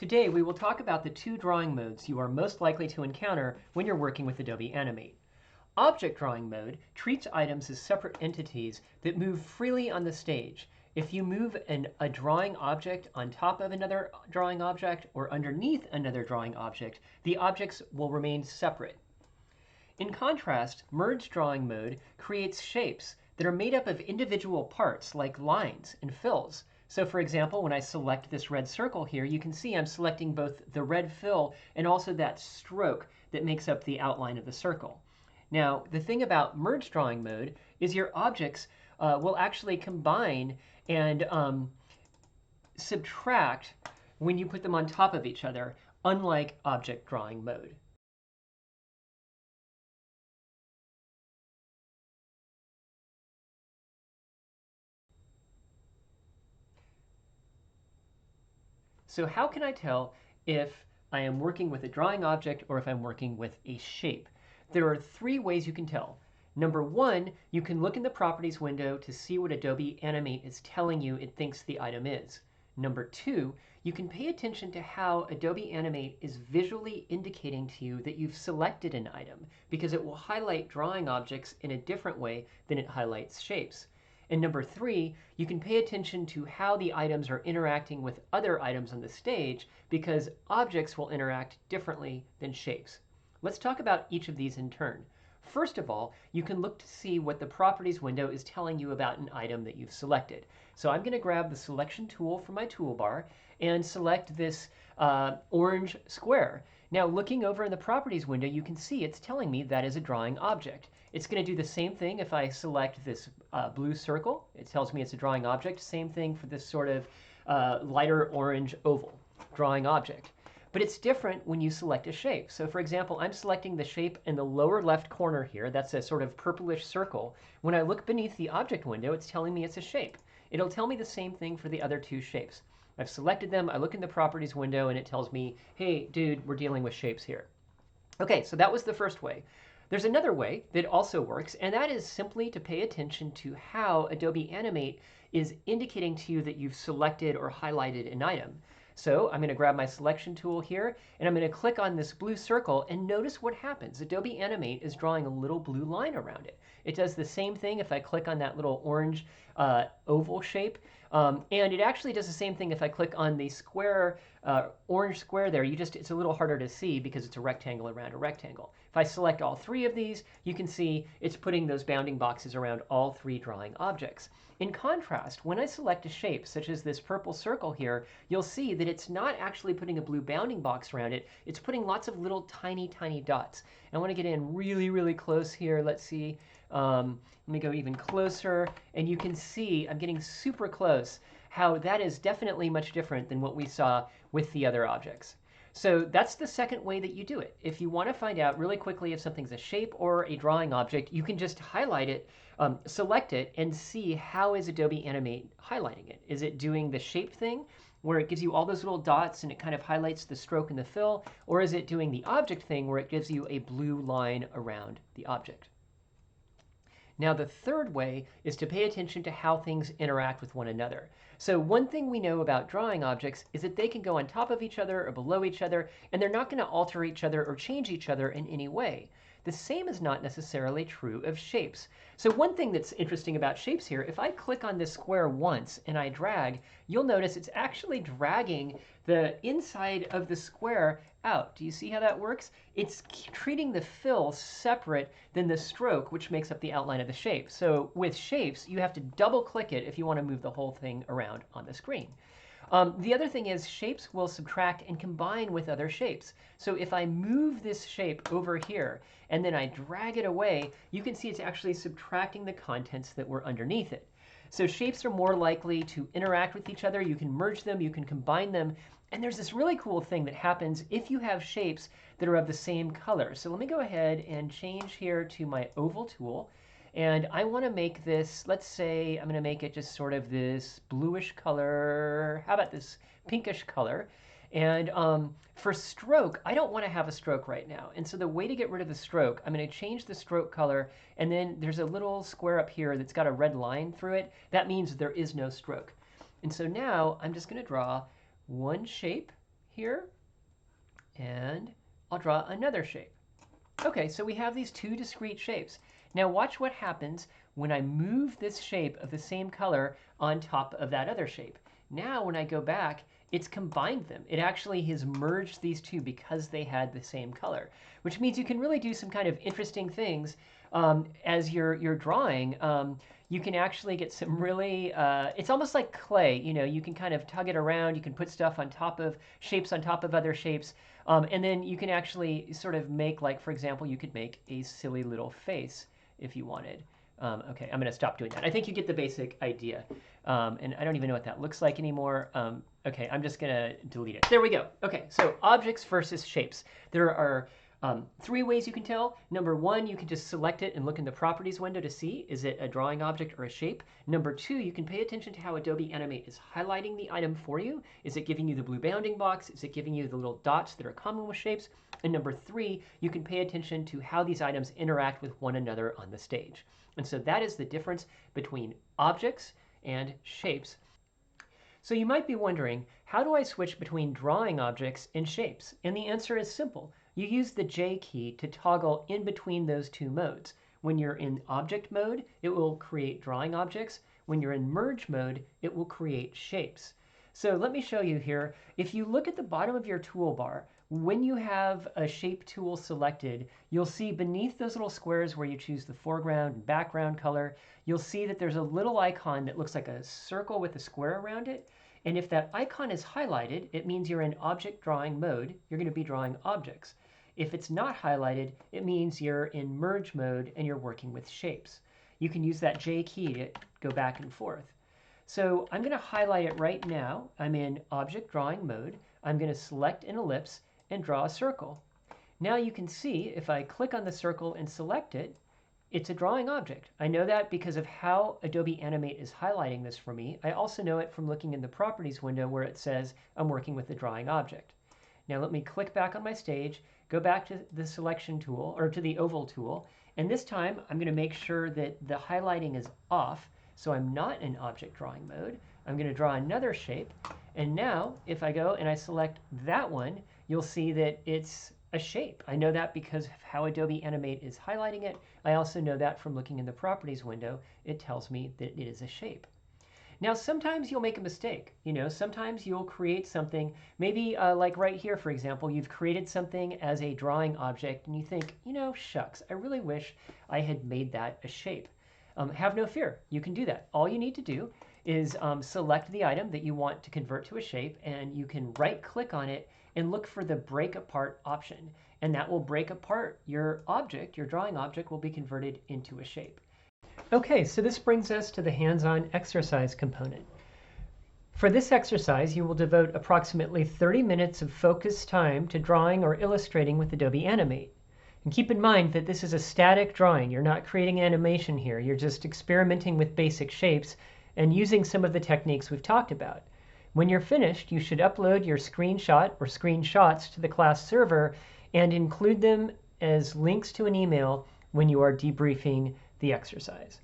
Today we will talk about the two drawing modes you are most likely to encounter when you're working with Adobe Animate. Object drawing mode treats items as separate entities that move freely on the stage. If you move a drawing object on top of another drawing object or underneath another drawing object, the objects will remain separate. In contrast, merge drawing mode creates shapes that are made up of individual parts like lines and fills. So for example, when I select this red circle here, you can see I'm selecting both the red fill and also that stroke that makes up the outline of the circle. Now, the thing about merge drawing mode is your objects will actually combine and subtract when you put them on top of each other, unlike object drawing mode. So how can I tell if I am working with a drawing object or if I'm working with a shape? There are three ways you can tell. Number one, you can look in the Properties window to see what Adobe Animate is telling you it thinks the item is. Number two, you can pay attention to how Adobe Animate is visually indicating to you that you've selected an item, because it will highlight drawing objects in a different way than it highlights shapes. And number three, you can pay attention to how the items are interacting with other items on the stage, because objects will interact differently than shapes. Let's talk about each of these in turn. First of all, you can look to see what the Properties window is telling you about an item that you've selected. So I'm going to grab the Selection tool from my toolbar and select this orange square. Now, looking over in the Properties window, you can see it's telling me that is a drawing object. It's going to do the same thing if I select this blue circle. It tells me it's a drawing object. Same thing for this sort of lighter orange oval, drawing object. But it's different when you select a shape. So for example, I'm selecting the shape in the lower left corner here. That's a sort of purplish circle. When I look beneath the object window, it's telling me it's a shape. It'll tell me the same thing for the other two shapes. I've selected them, I look in the Properties window, and it tells me, hey, dude, we're dealing with shapes here. Okay, so that was the first way. There's another way that also works, and that is simply to pay attention to how Adobe Animate is indicating to you that you've selected or highlighted an item. So I'm going to grab my selection tool here, and I'm going to click on this blue circle, and notice what happens. Adobe Animate is drawing a little blue line around it. It does the same thing if I click on that little orange oval shape. And it actually does the same thing if I click on the square, orange square there. It's a little harder to see because it's a rectangle around a rectangle. If I select all three of these, you can see it's putting those bounding boxes around all three drawing objects. In contrast, when I select a shape, such as this purple circle here, you'll see that it's not actually putting a blue bounding box around it. It's putting lots of little tiny, tiny dots. I want to get in really, really close here. Let's see. Let me go even closer. And you can see I'm getting super close, how that is definitely much different than what we saw with the other objects. So that's the second way that you do it. If you want to find out really quickly if something's a shape or a drawing object, you can just highlight it, select it, and see how is Adobe Animate highlighting it. Is it doing the shape thing, where it gives you all those little dots and it kind of highlights the stroke and the fill, or is it doing the object thing where it gives you a blue line around the object? Now, the third way is to pay attention to how things interact with one another. So one thing we know about drawing objects is that they can go on top of each other or below each other, and they're not going to alter each other or change each other in any way. The same is not necessarily true of shapes. So one thing that's interesting about shapes here, if I click on this square once and I drag, you'll notice it's actually dragging the inside of the square out. Do you see how that works? It's treating the fill separate than the stroke, which makes up the outline of the shape. So with shapes, you have to double click it if you want to move the whole thing around on the screen. The other thing is shapes will subtract and combine with other shapes. So if I move this shape over here and then I drag it away, you can see it's actually subtracting the contents that were underneath it. So shapes are more likely to interact with each other. You can merge them, you can combine them. And there's this really cool thing that happens if you have shapes that are of the same color. So let me go ahead and change here to my oval tool. And I want to make this, let's say I'm going to make it just sort of this bluish color. How about this pinkish color? And for stroke, I don't want to have a stroke right now. And so the way to get rid of the stroke, I'm going to change the stroke color. And then there's a little square up here that's got a red line through it. That means there is no stroke. And so now I'm just going to draw one shape here, and I'll draw another shape. Okay, so we have these two discrete shapes. Now watch what happens when I move this shape of the same color on top of that other shape. Now when I go back, it's combined them. It actually has merged these two because they had the same color, which means you can really do some kind of interesting things as you're drawing. You can actually get some really, it's almost like clay, you know, you can kind of tug it around, you can put stuff on top of shapes on top of other shapes, and then you can actually sort of make, like, for example, you could make a silly little face if you wanted. Okay, I'm going to stop doing that. I think you get the basic idea. And I don't even know what that looks like anymore. Okay, I'm just going to delete it. There we go. Okay, so objects versus shapes. There are three ways you can tell. Number one, you can just select it and look in the properties window to see, is it a drawing object or a shape? Number two, you can pay attention to how Adobe Animate is highlighting the item for you. Is it giving you the blue bounding box? Is it giving you the little dots that are common with shapes? And number three, you can pay attention to how these items interact with one another on the stage. And so that is the difference between objects and shapes. So you might be wondering, how do I switch between drawing objects and shapes? And the answer is simple. You use the J key to toggle in between those two modes. When you're in object mode, it will create drawing objects. When you're in merge mode, it will create shapes. So let me show you here. If you look at the bottom of your toolbar, when you have a shape tool selected, you'll see beneath those little squares where you choose the foreground and background color, you'll see that there's a little icon that looks like a circle with a square around it. And if that icon is highlighted, it means you're in object drawing mode. You're going to be drawing objects. If it's not highlighted, it means you're in merge mode and you're working with shapes. You can use that J key to go back and forth. So I'm going to highlight it right now. I'm in object drawing mode. I'm going to select an ellipse and draw a circle. Now you can see if I click on the circle and select it, it's a drawing object. I know that because of how Adobe Animate is highlighting this for me. I also know it from looking in the properties window where it says I'm working with the drawing object. Now let me click back on my stage, go back to the selection tool or to the oval tool, and this time I'm going to make sure that the highlighting is off. So I'm not in object drawing mode. I'm going to draw another shape. And now if I go and I select that one, you'll see that it's a shape. I know that because of how Adobe Animate is highlighting it. I also know that from looking in the properties window. It tells me that it is a shape. Now, sometimes you'll make a mistake. You know, sometimes you'll create something, maybe like right here, for example, you've created something as a drawing object and you think, you know, shucks, I really wish I had made that a shape. Have no fear. You can do that. All you need to do is select the item that you want to convert to a shape, and you can right click on it and look for the break apart option. And that will break apart your object. Your drawing object will be converted into a shape. Okay, so this brings us to the hands-on exercise component. For this exercise, you will devote approximately 30 minutes of focused time to drawing or illustrating with Adobe Animate. And keep in mind that this is a static drawing. You're not creating animation here. You're just experimenting with basic shapes and using some of the techniques we've talked about. When you're finished, you should upload your screenshot or screenshots to the class server and include them as links to an email when you are debriefing the exercise.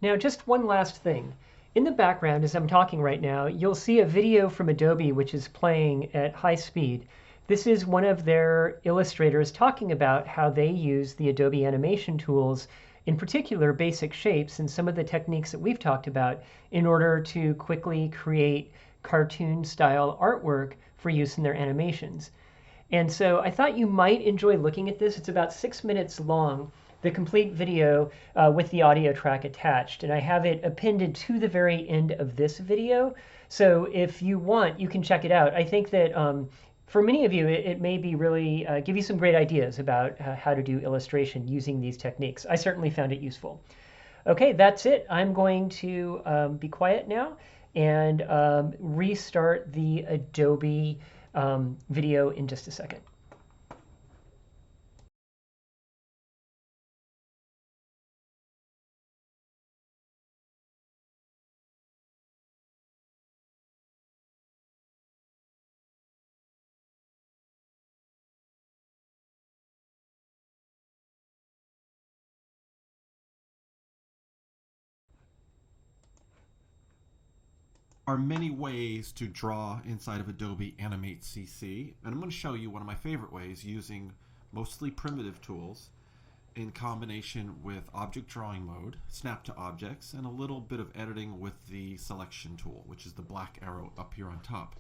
Now, just one last thing. In the background, as I'm talking right now, you'll see a video from Adobe which is playing at high speed. This is one of their illustrators talking about how they use the Adobe animation tools, in particular basic shapes and some of the techniques that we've talked about, in order to quickly create cartoon-style artwork for use in their animations. And so I thought you might enjoy looking at this. It's about 6 minutes long, the complete video with the audio track attached. And I have it appended to the very end of this video. So if you want, you can check it out. I think that for many of you, it may be really give you some great ideas about how to do illustration using these techniques. I certainly found it useful. Okay, that's it. I'm going to be quiet now and restart the Adobe video in just a second. are many ways to draw inside of Adobe Animate CC, and I'm going to show you one of my favorite ways using mostly primitive tools in combination with object drawing mode, snap to objects, and a little bit of editing with the selection tool, which is the black arrow up here on top.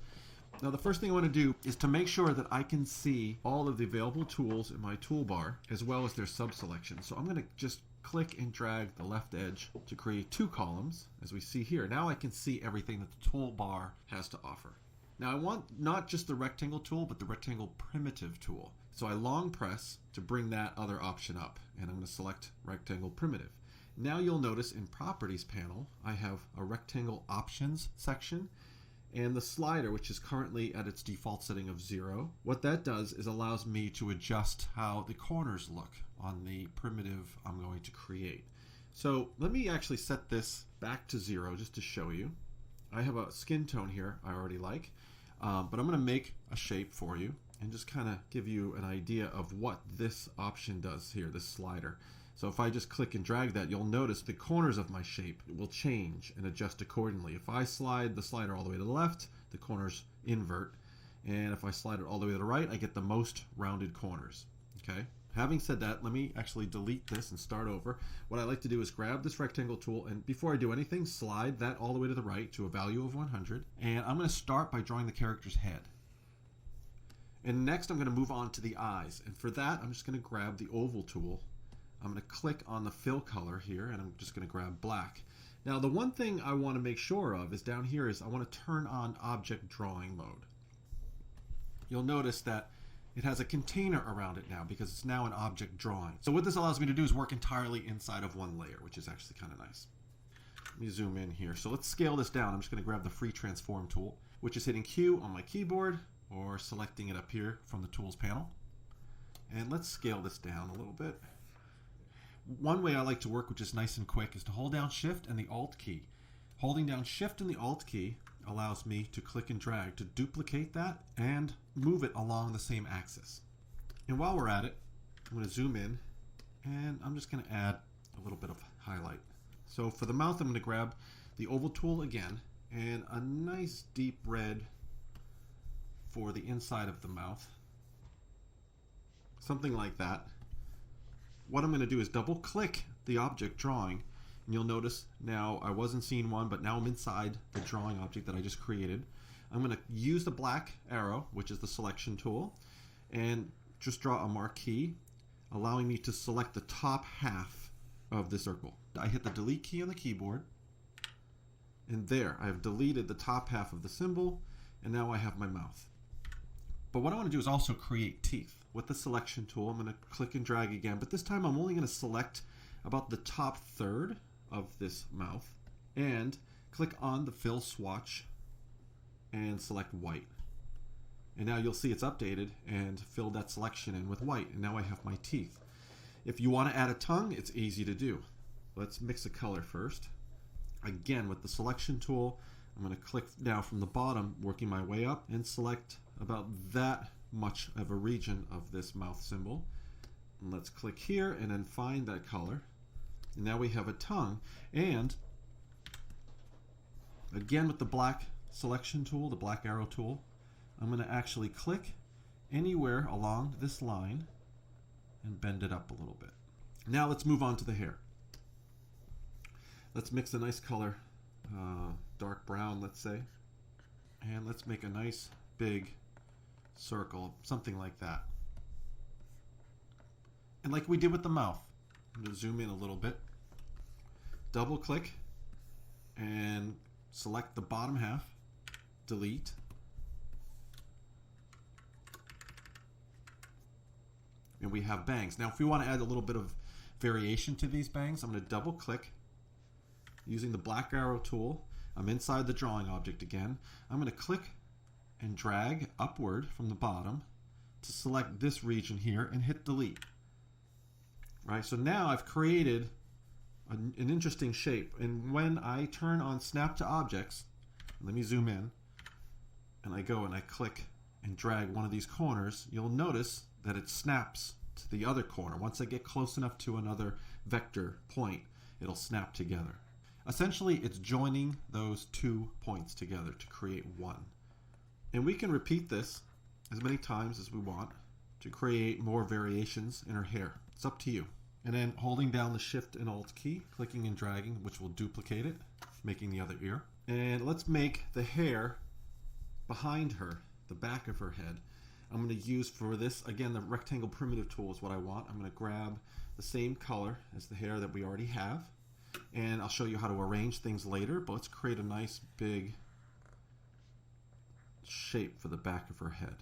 Now the first thing I want to do is to make sure that I can see all of the available tools in my toolbar as well as their sub-selection. So I'm going to just click and drag the left edge to create two columns, as we see here. Now I can see everything that the toolbar has to offer. Now I want not just the rectangle tool, but the rectangle primitive tool. So I long press to bring that other option up, and I'm going to select rectangle primitive. Now you'll notice in Properties panel, I have a rectangle options section and the slider, which is currently at its default setting of 0. What that does is allows me to adjust how the corners look on the primitive I'm going to create. So let me actually set this back to 0 just to show you. I have a skin tone here I already like, but I'm going to make a shape for you and just kind of give you an idea of what this option does here, this slider. So if I just click and drag that, you'll notice the corners of my shape will change and adjust accordingly. If I slide the slider all the way to the left, the corners invert. And if I slide it all the way to the right, I get the most rounded corners. Okay. Having said that, let me actually delete this and start over. What I like to do is grab this rectangle tool, and before I do anything, slide that all the way to the right to a value of 100. And I'm going to start by drawing the character's head. And next I'm going to move on to the eyes. And for that, I'm just going to grab the oval tool. I'm going to click on the fill color here, and I'm just going to grab black. Now the one thing I want to make sure of is down here is I want to turn on object drawing mode. You'll notice that it has a container around it now because it's now an object drawing. So what this allows me to do is work entirely inside of one layer, which is actually kind of nice. Let me zoom in here. So let's scale this down. I'm just going to grab the free transform tool, which is hitting Q on my keyboard or selecting it up here from the tools panel. And let's scale this down a little bit. One way I like to work, which is nice and quick, is to hold down Shift and the Alt key. Holding down Shift and the Alt key allows me to click and drag to duplicate that and move it along the same axis. And while we're at it, I'm going to zoom in, and I'm just going to add a little bit of highlight. So for the mouth, I'm going to grab the oval tool again, and a nice deep red for the inside of the mouth. Something like that. What I'm going to do is double click the object drawing, and you'll notice now I wasn't seeing one, but now I'm inside the drawing object that I just created. I'm going to use the black arrow, which is the selection tool, and just draw a marquee, allowing me to select the top half of the circle. I hit the delete key on the keyboard, and there I have deleted the top half of the symbol, and now I have my mouth. But what I want to do is also create teeth. With the selection tool, I'm going to click and drag again, but this time I'm only going to select about the top third of this mouth and click on the fill swatch and select white. And now you'll see it's updated and filled that selection in with white, and now I have my teeth. If you want to add a tongue, it's easy to do. Let's mix a color first. Again, with the selection tool, I'm going to click now from the bottom, working my way up, and select about that much of a region of this mouth symbol. And let's click here and then find that color. And now we have a tongue. And again, with the black selection tool, the black arrow tool, I'm going to actually click anywhere along this line and bend it up a little bit. Now let's move on to the hair. Let's mix a nice color, dark brown, let's say, and let's make a nice big circle, something like that. And like we did with the mouth, I'm going to zoom in a little bit, double click, and select the bottom half, delete, and we have bangs. Now if we want to add a little bit of variation to these bangs, I'm going to double click using the black arrow tool. I'm inside the drawing object again. I'm going to click and drag upward from the bottom to select this region here and hit delete. Right, so now I've created an interesting shape, and when I turn on snap to objects, let me zoom in, and I go and I click and drag one of these corners, you'll notice that it snaps to the other corner. Once I get close enough to another vector point, it'll snap together. Essentially, it's joining those 2 points together to create one. And we can repeat this as many times as we want to create more variations in her hair. It's up to you. And then holding down the Shift and Alt key, clicking and dragging, which will duplicate it, making the other ear. And let's make the hair behind her, the back of her head. I'm going to use for this, again, the rectangle primitive tool is what I want. I'm going to grab the same color as the hair that we already have. And I'll show you how to arrange things later, but let's create a nice big shape for the back of her head.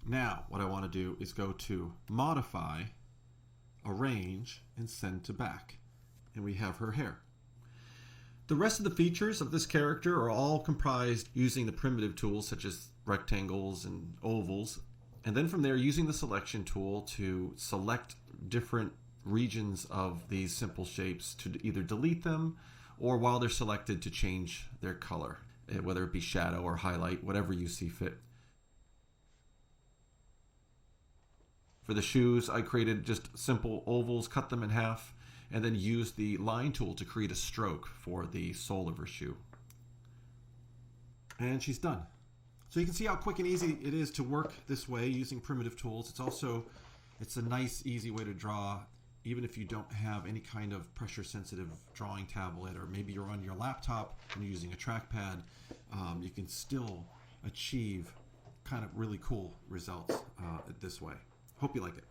Now, what I want to do is go to Modify, Arrange, and Send to Back. And we have her hair. The rest of the features of this character are all comprised using the primitive tools such as rectangles and ovals. And then from there, using the selection tool to select different regions of these simple shapes to either delete them or while they're selected to change their color, whether it be shadow or highlight, whatever you see fit. For the shoes, I created just simple ovals, cut them in half, and then used the line tool to create a stroke for the sole of her shoe. And she's done. So you can see how quick and easy it is to work this way using primitive tools. It's a nice, easy way to draw, even if you don't have any kind of pressure-sensitive drawing tablet, or maybe you're on your laptop and you're using a trackpad. You can still achieve kind of really cool results this way. Hope you like it.